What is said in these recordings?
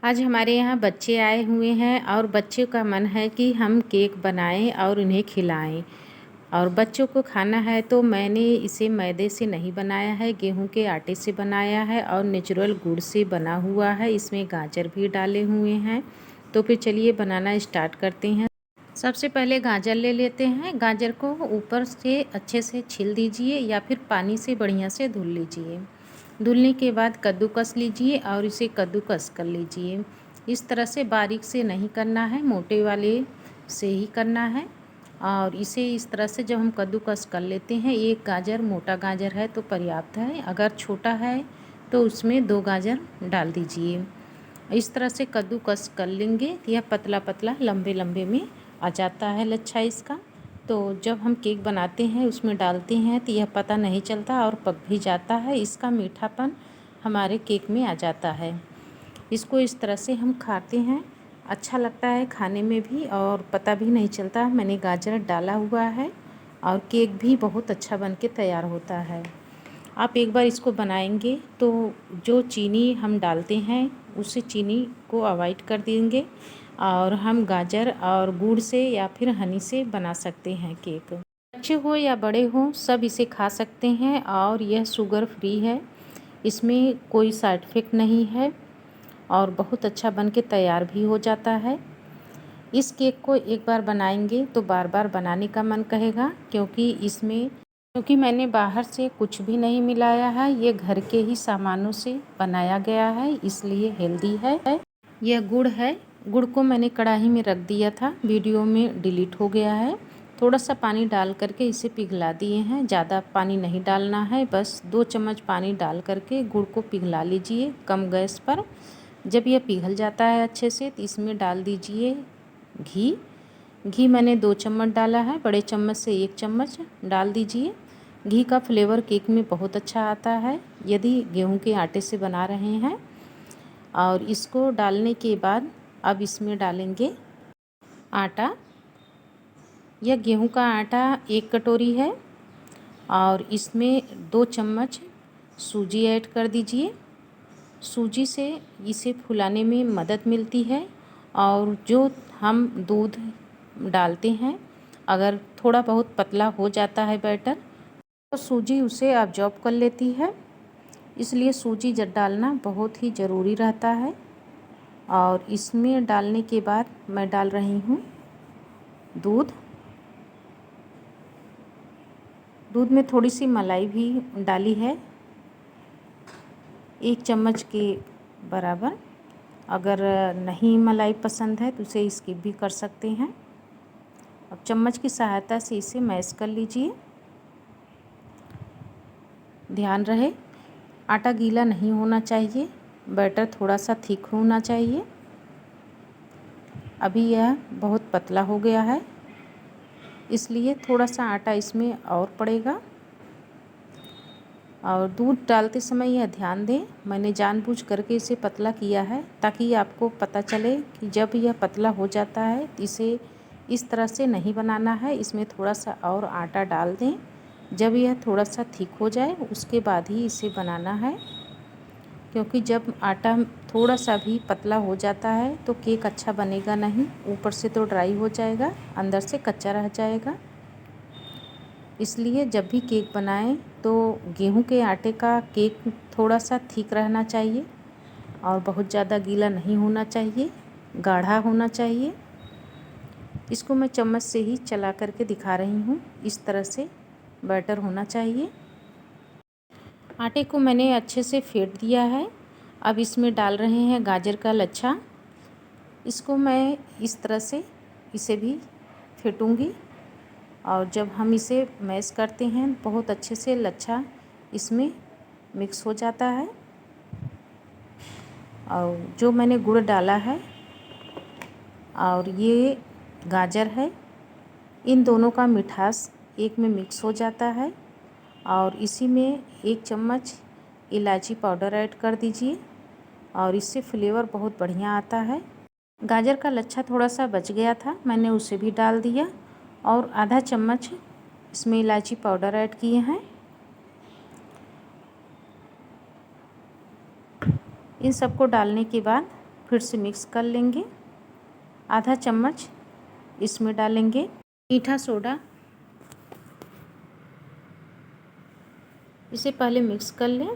आज हमारे यहाँ बच्चे आए हुए हैं और बच्चों का मन है कि हम केक बनाएं और उन्हें खिलाएं। और बच्चों को खाना है तो मैंने इसे मैदे से नहीं बनाया है, गेहूं के आटे से बनाया है और नेचुरल गुड़ से बना हुआ है। इसमें गाजर भी डाले हुए हैं। तो फिर चलिए बनाना स्टार्ट करते हैं। सबसे पहले गाजर ले लेते हैं। गाजर को ऊपर से अच्छे से छील दीजिए या फिर पानी से बढ़िया से धुल लीजिए। धुलने के बाद कद्दूकस लीजिए और इसे कद्दूकस कर लीजिए। इस तरह से बारीक से नहीं करना है, मोटे वाले से ही करना है। और इसे इस तरह से जब हम कद्दूकस कर लेते हैं, एक गाजर मोटा गाजर है तो पर्याप्त है, अगर छोटा है तो उसमें 2 गाजर डाल दीजिए। इस तरह से कद्दूकस कर लेंगे। यह पतला पतला लंबे लंबे में आ जाता है लच्छा इसका। तो जब हम केक बनाते हैं उसमें डालते हैं तो यह पता नहीं चलता और पक भी जाता है। इसका मीठापन हमारे केक में आ जाता है। इसको इस तरह से हम खाते हैं, अच्छा लगता है खाने में भी और पता भी नहीं चलता मैंने गाजर डाला हुआ है। और केक भी बहुत अच्छा बन के तैयार होता है। आप एक बार इसको बनाएंगे तो जो चीनी हम डालते हैं उससे चीनी को अवॉइड कर देंगे और हम गाजर और गुड़ से या फिर हनी से बना सकते हैं केक। बच्चे हो या बड़े हो सब इसे खा सकते हैं और यह शुगर फ्री है, इसमें कोई साइड इफ़ेक्ट नहीं है और बहुत अच्छा बन के तैयार भी हो जाता है। इस केक को एक बार बनाएंगे तो बार बार बनाने का मन कहेगा, क्योंकि मैंने बाहर से कुछ भी नहीं मिलाया है, ये घर के ही सामानों से बनाया गया है, इसलिए हेल्दी है। यह गुड़ है। गुड़ को मैंने कढ़ाई में रख दिया था, वीडियो में डिलीट हो गया है। थोड़ा सा पानी डाल करके इसे पिघला दिए हैं, ज़्यादा पानी नहीं डालना है, बस 2 चम्मच पानी डाल करके गुड़ को पिघला लीजिए कम गैस पर। जब यह पिघल जाता है अच्छे से तो इसमें डाल दीजिए घी। घी मैंने 2 चम्मच डाला है, बड़े चम्मच से 1 चम्मच डाल दीजिए। घी का फ्लेवर केक में बहुत अच्छा आता है यदि गेहूं के आटे से बना रहे हैं। और इसको डालने के बाद अब इसमें डालेंगे आटा। यह गेहूं का आटा 1 कटोरी है और इसमें 2 चम्मच सूजी ऐड कर दीजिए। सूजी से इसे फुलाने में मदद मिलती है। और जो हम दूध डालते हैं, अगर थोड़ा बहुत पतला हो जाता है बैटर तो सूजी उसे अब्जॉर्ब कर लेती है, इसलिए सूजी डालना बहुत ही ज़रूरी रहता है। और इसमें डालने के बाद मैं डाल रही हूँ दूध। दूध में थोड़ी सी मलाई भी डाली है, 1 चम्मच के बराबर। अगर नहीं मलाई पसंद है तो उसे स्किप भी कर सकते हैं। अब चम्मच की सहायता से इसे मैश कर लीजिए। ध्यान रहे आटा गीला नहीं होना चाहिए, बैटर थोड़ा सा थिक होना चाहिए। अभी यह बहुत पतला हो गया है, इसलिए थोड़ा सा आटा इसमें और पड़ेगा। और दूध डालते समय यह ध्यान दें, मैंने जानबूझ करके इसे पतला किया है ताकि आपको पता चले कि जब यह पतला हो जाता है तो इसे इस तरह से नहीं बनाना है, इसमें थोड़ा सा और आटा डाल दें। जब यह थोड़ा सा थिक हो जाए उसके बाद ही इसे बनाना है, क्योंकि जब आटा थोड़ा सा भी पतला हो जाता है तो केक अच्छा बनेगा नहीं, ऊपर से तो ड्राई हो जाएगा, अंदर से कच्चा रह जाएगा। इसलिए जब भी केक बनाएं तो गेहूं के आटे का केक थोड़ा सा थिक रहना चाहिए और बहुत ज़्यादा गीला नहीं होना चाहिए, गाढ़ा होना चाहिए। इसको मैं चम्मच से ही चला करके दिखा रही हूँ, इस तरह से बैटर होना चाहिए। आटे को मैंने अच्छे से फेंट दिया है। अब इसमें डाल रहे हैं गाजर का लच्छा। इसको मैं इस तरह से इसे भी फेंटूँगी और जब हम इसे मैश करते हैं बहुत अच्छे से लच्छा इसमें मिक्स हो जाता है। और जो मैंने गुड़ डाला है और ये गाजर है, इन दोनों का मिठास एक में मिक्स हो जाता है। और इसी में 1 चम्मच इलायची पाउडर ऐड कर दीजिए और इससे फ्लेवर बहुत बढ़िया आता है। गाजर का लच्छा थोड़ा सा बच गया था, मैंने उसे भी डाल दिया और आधा चम्मच इसमें इलायची पाउडर ऐड किए हैं। इन सबको डालने के बाद फिर से मिक्स कर लेंगे। आधा चम्मच इसमें डालेंगे मीठा सोडा। इसे पहले मिक्स कर लें।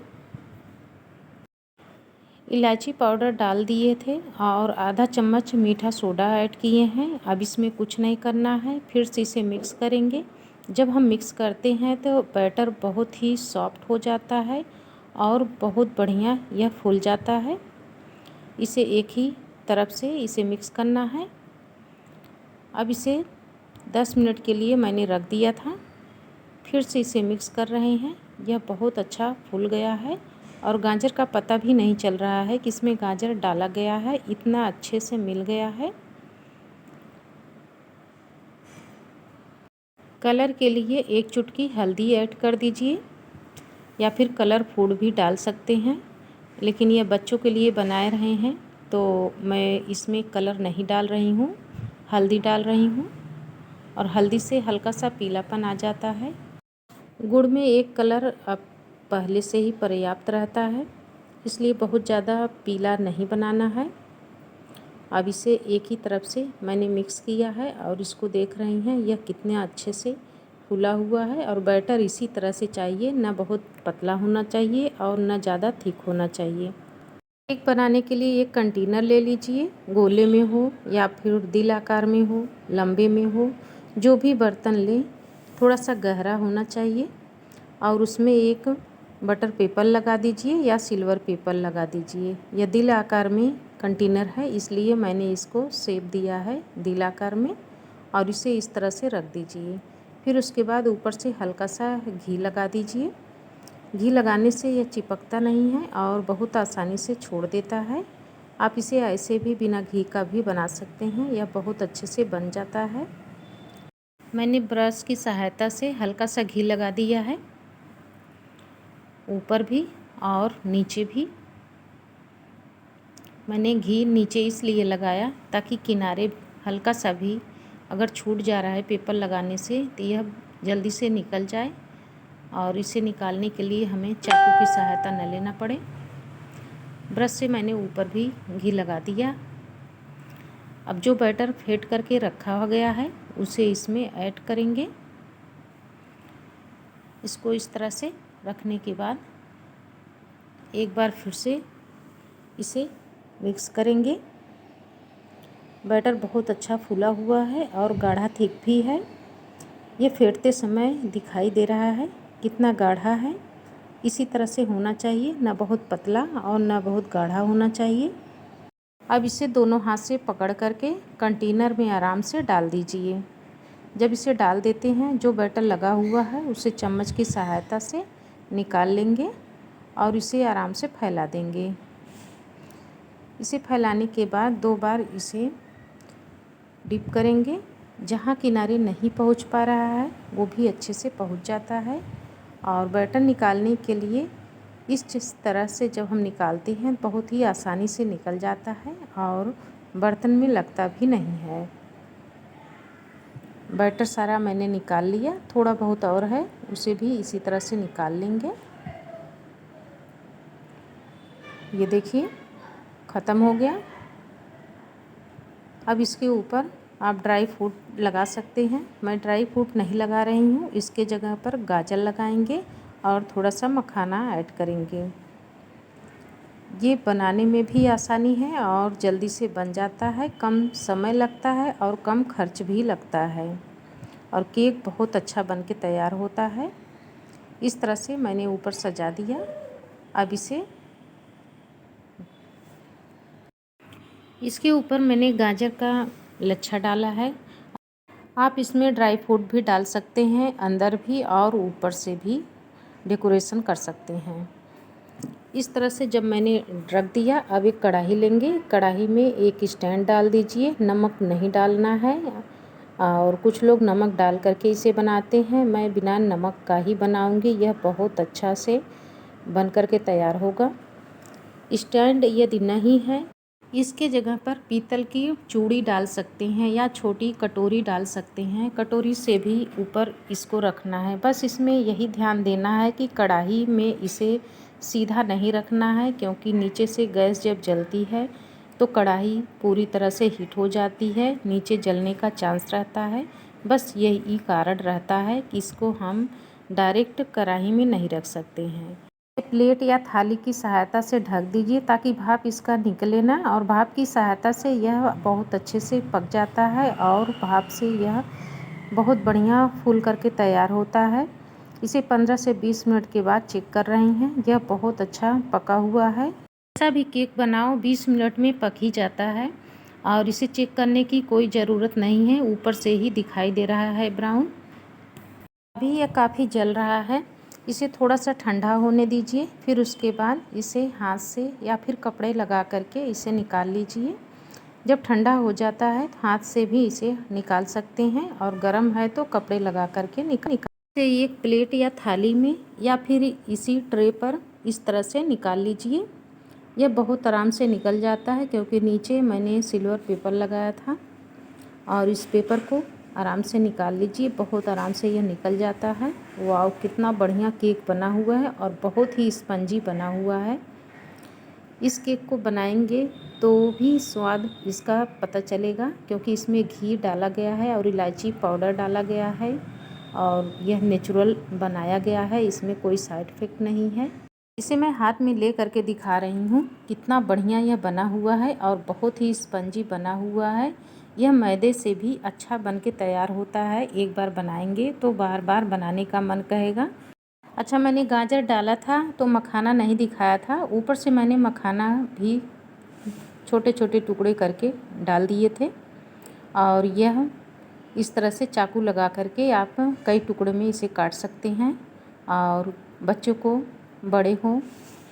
इलायची पाउडर डाल दिए थे और आधा चम्मच मीठा सोडा ऐड किए हैं। अब इसमें कुछ नहीं करना है, फिर से इसे मिक्स करेंगे। जब हम मिक्स करते हैं तो बैटर बहुत ही सॉफ्ट हो जाता है और बहुत बढ़िया यह फूल जाता है। इसे एक ही तरफ से इसे मिक्स करना है। अब इसे 10 मिनट के लिए मैंने रख दिया था, फिर से इसे मिक्स कर रहे हैं। यह बहुत अच्छा फूल गया है और गाजर का पता भी नहीं चल रहा है कि इसमें गाजर डाला गया है, इतना अच्छे से मिल गया है। कलर के लिए 1 चुटकी हल्दी ऐड कर दीजिए या फिर कलर फूड भी डाल सकते हैं, लेकिन यह बच्चों के लिए बनाए रहे हैं तो मैं इसमें कलर नहीं डाल रही हूँ, हल्दी डाल रही हूँ और हल्दी से हल्का सा पीलापन आ जाता है। गुड़ में एक कलर अब पहले से ही पर्याप्त रहता है, इसलिए बहुत ज़्यादा पीला नहीं बनाना है। अब इसे एक ही तरफ से मैंने मिक्स किया है और इसको देख रही हैं यह कितने अच्छे से फूला हुआ है। और बैटर इसी तरह से चाहिए, ना बहुत पतला होना चाहिए और ना ज़्यादा थिक होना चाहिए। केक बनाने के लिए एक कंटेनर ले लीजिए, गोले में हो या फिर दिल आकार में हो, लंबे में हो, जो भी बर्तन लें थोड़ा सा गहरा होना चाहिए और उसमें एक बटर पेपर लगा दीजिए या सिल्वर पेपर लगा दीजिए। यह दिल आकार में कंटेनर है इसलिए मैंने इसको शेप दिया है दिल आकार में और इसे इस तरह से रख दीजिए। फिर उसके बाद ऊपर से हल्का सा घी लगा दीजिए। घी लगाने से यह चिपकता नहीं है और बहुत आसानी से छोड़ देता है। आप इसे ऐसे भी बिना घी का भी बना सकते हैं, यह बहुत अच्छे से बन जाता है। मैंने ब्रश की सहायता से हल्का सा घी लगा दिया है, ऊपर भी और नीचे भी। मैंने घी नीचे इसलिए लगाया ताकि किनारे हल्का सा भी अगर छूट जा रहा है पेपर लगाने से तो यह जल्दी से निकल जाए और इसे निकालने के लिए हमें चाकू की सहायता न लेना पड़े। ब्रश से मैंने ऊपर भी घी लगा दिया। अब जो बैटर फेंट करके रखा गया है उसे इसमें ऐड करेंगे। इसको इस तरह से रखने के बाद एक बार फिर से इसे मिक्स करेंगे। बैटर बहुत अच्छा फूला हुआ है और गाढ़ा थिक भी है। ये फेंटते समय दिखाई दे रहा है कितना गाढ़ा है। इसी तरह से होना चाहिए, ना बहुत पतला और ना बहुत गाढ़ा होना चाहिए। अब इसे दोनों हाथ से पकड़ करके कंटेनर में आराम से डाल दीजिए। जब इसे डाल देते हैं जो बैटर लगा हुआ है उसे चम्मच की सहायता से निकाल लेंगे और इसे आराम से फैला देंगे। इसे फैलाने के बाद 2 बार इसे डिप करेंगे। जहाँ किनारे नहीं पहुँच पा रहा है वो भी अच्छे से पहुँच जाता है। और बैटर निकालने के लिए इस तरह से जब हम निकालते हैं बहुत ही आसानी से निकल जाता है और बर्तन में लगता भी नहीं है। बैटर सारा मैंने निकाल लिया, थोड़ा बहुत और है उसे भी इसी तरह से निकाल लेंगे। ये देखिए ख़त्म हो गया। अब इसके ऊपर आप ड्राई फ्रूट लगा सकते हैं। मैं ड्राई फ्रूट नहीं लगा रही हूँ, इसके जगह पर गाजर लगाएंगे और थोड़ा सा मखाना ऐड करेंगे। ये बनाने में भी आसानी है और जल्दी से बन जाता है, कम समय लगता है और कम खर्च भी लगता है और केक बहुत अच्छा बन के तैयार होता है। इस तरह से मैंने ऊपर सजा दिया। अब इसके ऊपर मैंने गाजर का लच्छा डाला है। आप इसमें ड्राई फ्रूट भी डाल सकते हैं, अंदर भी और ऊपर से भी डेकोरेशन कर सकते हैं। इस तरह से जब मैंने रख दिया, अब एक कढ़ाई लेंगे। कढ़ाई में एक स्टैंड डाल दीजिए। नमक नहीं डालना है और कुछ लोग नमक डाल करके इसे बनाते हैं, मैं बिना नमक का ही बनाऊंगी। यह बहुत अच्छा से बन करके तैयार होगा। स्टैंड यदि नहीं है इसके जगह पर पीतल की चूड़ी डाल सकते हैं या छोटी कटोरी डाल सकते हैं। कटोरी से भी ऊपर इसको रखना है। बस इसमें यही ध्यान देना है कि कढ़ाई में इसे सीधा नहीं रखना है, क्योंकि नीचे से गैस जब जलती है तो कढ़ाई पूरी तरह से हीट हो जाती है, नीचे जलने का चांस रहता है। बस यही कारण रहता है कि इसको हम डायरेक्ट कढ़ाई में नहीं रख सकते हैं। प्लेट या थाली की सहायता से ढक दीजिए ताकि भाप इसका निकले ना, और भाप की सहायता से यह बहुत अच्छे से पक जाता है और भाप से यह बहुत बढ़िया फूल करके तैयार होता है। इसे 15 से 20 मिनट के बाद चेक कर रहे हैं, यह बहुत अच्छा पका हुआ है। ऐसा भी केक बनाओ 20 मिनट में पक ही जाता है और इसे चेक करने की कोई ज़रूरत नहीं है, ऊपर से ही दिखाई दे रहा है ब्राउन। अभी यह काफ़ी जल रहा है, इसे थोड़ा सा ठंडा होने दीजिए, फिर उसके बाद इसे हाथ से या फिर कपड़े लगा करके इसे निकाल लीजिए। जब ठंडा हो जाता है तो हाथ से भी इसे निकाल सकते हैं और गर्म है तो कपड़े लगा करके निकाल इसे एक प्लेट या थाली में या फिर इसी ट्रे पर इस तरह से निकाल लीजिए। यह बहुत आराम से निकल जाता है क्योंकि नीचे मैंने सिल्वर पेपर लगाया था, और इस पेपर को आराम से निकाल लीजिए, बहुत आराम से यह निकल जाता है। वाव, कितना बढ़िया केक बना हुआ है और बहुत ही स्पंजी बना हुआ है। इस केक को बनाएंगे तो भी स्वाद इसका पता चलेगा क्योंकि इसमें घी डाला गया है और इलायची पाउडर डाला गया है और यह नेचुरल बनाया गया है, इसमें कोई साइड इफ़ेक्ट नहीं है। इसे मैं हाथ में ले करके दिखा रही हूँ, कितना बढ़िया यह बना हुआ है और बहुत ही स्पंजी बना हुआ है। यह मैदे से भी अच्छा बन के तैयार होता है, एक बार बनाएंगे तो बार बार बनाने का मन कहेगा। अच्छा, मैंने गाजर डाला था तो मखाना नहीं दिखाया था, ऊपर से मैंने मखाना भी छोटे छोटे टुकड़े करके डाल दिए थे और यह इस तरह से चाकू लगा करके आप कई टुकड़े में इसे काट सकते हैं और बच्चों को, बड़े हों,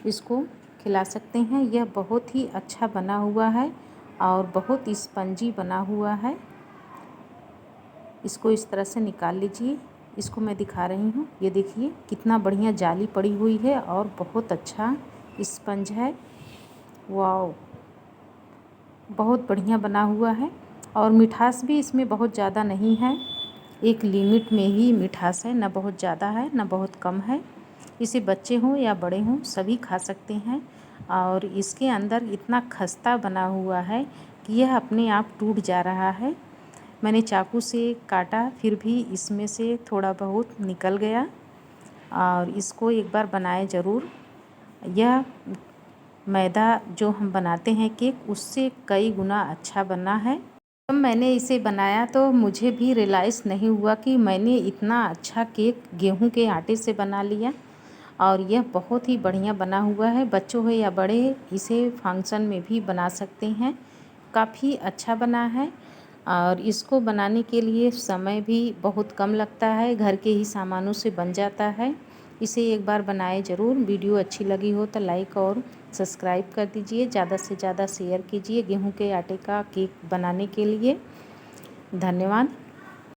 इसको खिला सकते हैं। यह बहुत ही अच्छा बना हुआ है और बहुत स्पंजी बना हुआ है। इसको इस तरह से निकाल लीजिए, इसको मैं दिखा रही हूँ, ये देखिए कितना बढ़िया जाली पड़ी हुई है और बहुत अच्छा स्पंज है। वाव, बहुत बढ़िया बना हुआ है और मिठास भी इसमें बहुत ज़्यादा नहीं है, एक लिमिट में ही मिठास है, ना बहुत ज़्यादा है ना बहुत कम है। इसे बच्चे हों या बड़े हों सभी खा सकते हैं और इसके अंदर इतना खस्ता बना हुआ है कि यह अपने आप टूट जा रहा है। मैंने चाकू से काटा फिर भी इसमें से थोड़ा बहुत निकल गया और इसको एक बार बनाए ज़रूर। यह मैदा जो हम बनाते हैं केक उससे कई गुना अच्छा बना है। जब मैंने इसे बनाया तो मुझे भी रियलाइज़ नहीं हुआ कि मैंने इतना अच्छा केक गेहूं के आटे से बना लिया और यह बहुत ही बढ़िया बना हुआ है। बच्चों हो या बड़े इसे फंक्शन में भी बना सकते हैं, काफ़ी अच्छा बना है और इसको बनाने के लिए समय भी बहुत कम लगता है, घर के ही सामानों से बन जाता है। इसे एक बार बनाए ज़रूर। वीडियो अच्छी लगी हो तो लाइक और सब्सक्राइब कर दीजिए, ज़्यादा से ज़्यादा शेयर कीजिए गेहूं के आटे का केक बनाने के लिए। धन्यवाद।